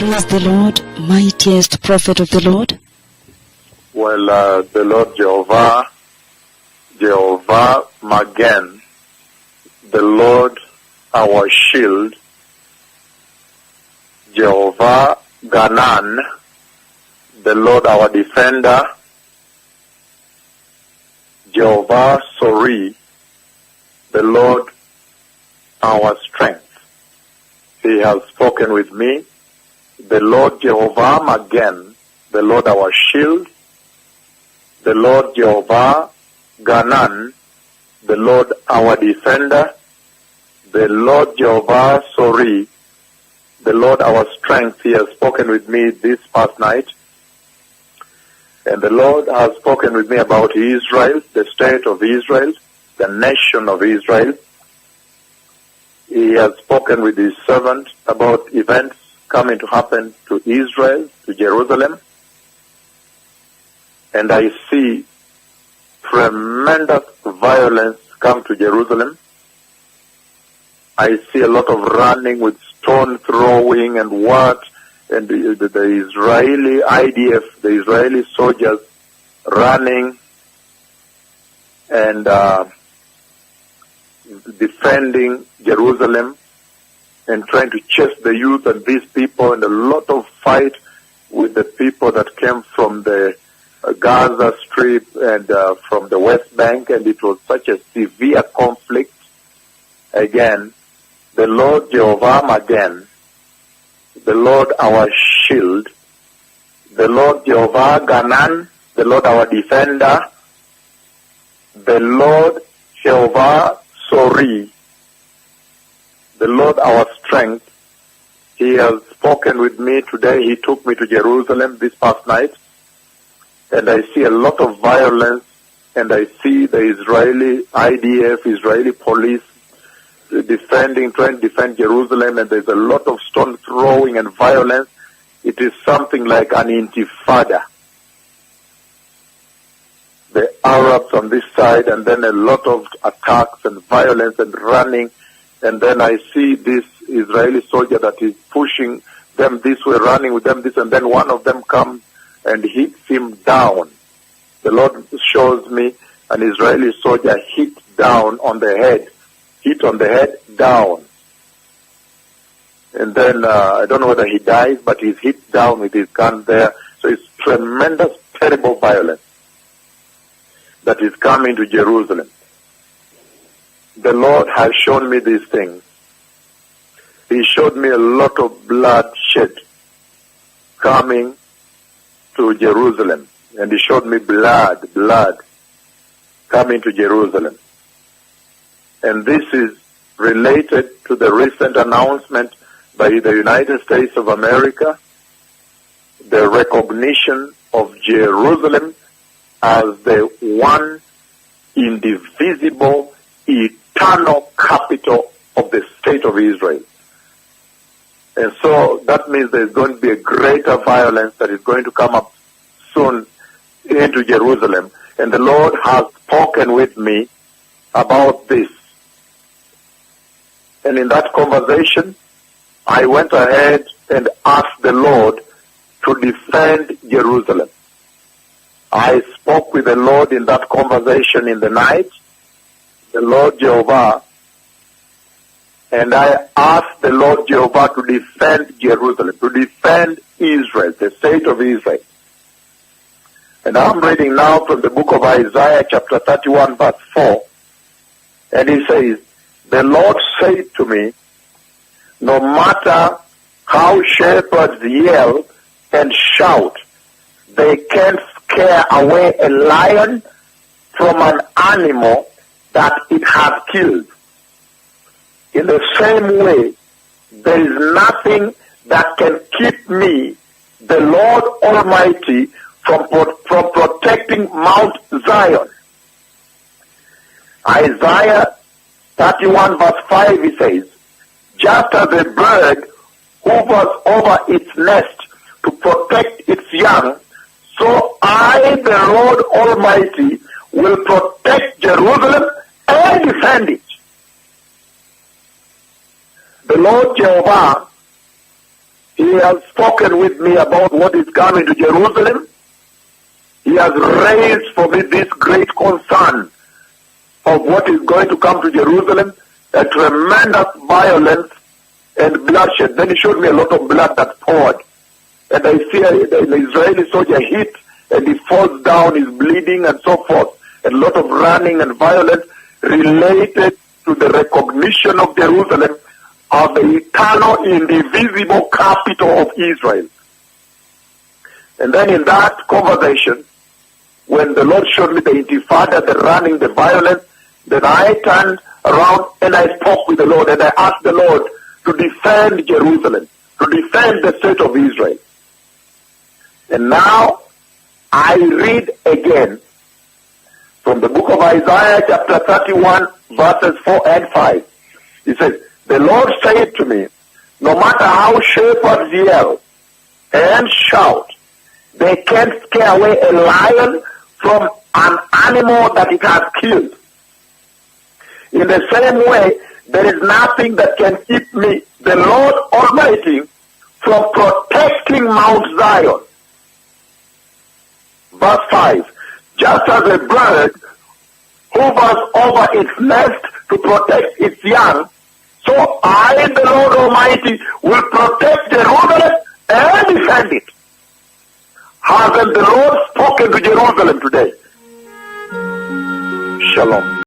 Praise the Lord, mightiest prophet of the Lord. Well, the Lord Jehovah Magen, the Lord our shield, Jehovah Ganan, the Lord our defender, Jehovah Sori, the Lord our strength. He has spoken with me. The Lord Jehovah Magen, the Lord our shield, the Lord Jehovah Ganan, the Lord our defender, the Lord Jehovah Sori, the Lord our strength. He has spoken with me this past night. And the Lord has spoken with me about Israel, the state of Israel, the nation of Israel. He has spoken with his servant about events coming to happen to Israel, to Jerusalem. And I see tremendous violence come to Jerusalem. I see a lot of running with stone throwing and what, and the Israeli IDF, the Israeli soldiers running and defending Jerusalem and trying to chase the youth and these people, and a lot of fight with the people that came from the Gaza Strip and from the West Bank, and it was such a severe conflict. Again, the Lord Jehovah Magen, the Lord our shield, the Lord Jehovah Ganan, the Lord our defender, the Lord Jehovah Sori, the Lord our strength. He has spoken with me today. He took me to Jerusalem this past night, and I see a lot of violence, and I see the Israeli IDF, Israeli police trying to defend Jerusalem, and there's a lot of stone throwing and violence. It is something like an intifada. The Arabs on this side, and then a lot of attacks and violence and running, and then I see this Israeli soldier that is pushing them this way, running with them this, and then one of them comes and hits him down. The Lord shows me an Israeli soldier hit down on the head, hit on the head, down. And then I don't know whether he dies, but he's hit down with his gun there. So it's tremendous, terrible violence that is coming to Jerusalem. The Lord has shown me these things. He showed me a lot of bloodshed coming to Jerusalem. And he showed me blood coming to Jerusalem. And this is related to the recent announcement by the United States of America, the recognition of Jerusalem as the one indivisible, eternal capital of the state of Israel. And so that means there's going to be a greater violence that is going to come up soon into Jerusalem. And the Lord has spoken with me about this. And in that conversation, I went ahead and asked the Lord to defend Jerusalem. I spoke with the Lord in that conversation in the night, the Lord Jehovah, and I asked the Lord Jehovah to defend Jerusalem, to defend Israel, the state of Israel. And I'm reading now from the book of Isaiah, chapter 31, verse 4. And he says, the Lord said to me, no matter how shepherds yell and shout, they can't scare away a lion from an animal that it has killed. In the same way, there is nothing that can keep me, the Lord Almighty, from protecting Mount Zion. Isaiah 31 verse 5, he says, just as a bird hovers over its nest to protect its young, so I, the Lord Almighty, will protect Jerusalem and defend it. The Lord Jehovah He has spoken with me about what is coming to Jerusalem. He has raised for me this great concern of what is going to come to Jerusalem, a tremendous violence and bloodshed. Then he showed me a lot of blood that poured. And I see an Israeli soldier hit, and he falls down, he's bleeding and so forth. A lot of running and violence related to the recognition of Jerusalem as the eternal, indivisible capital of Israel. And then in that conversation, when the Lord showed me the intifada, the running, the violence, then I turned around and I spoke with the Lord, and I asked the Lord to defend Jerusalem, to defend the state of Israel. And now I read again from the book of Isaiah chapter 31 verses 4 and 5. He says, the Lord said to me, no matter how shepherds yell and shout, they can't scare away a lion from an animal that it has killed. In the same way, there is nothing that can keep me, the Lord Almighty, from protecting Mount Zion. Verse 5, just as a bird hovers over its nest to protect its young, so I, the Lord Almighty, will protect Jerusalem and defend it. Hasn't the Lord spoken to Jerusalem today? Shalom.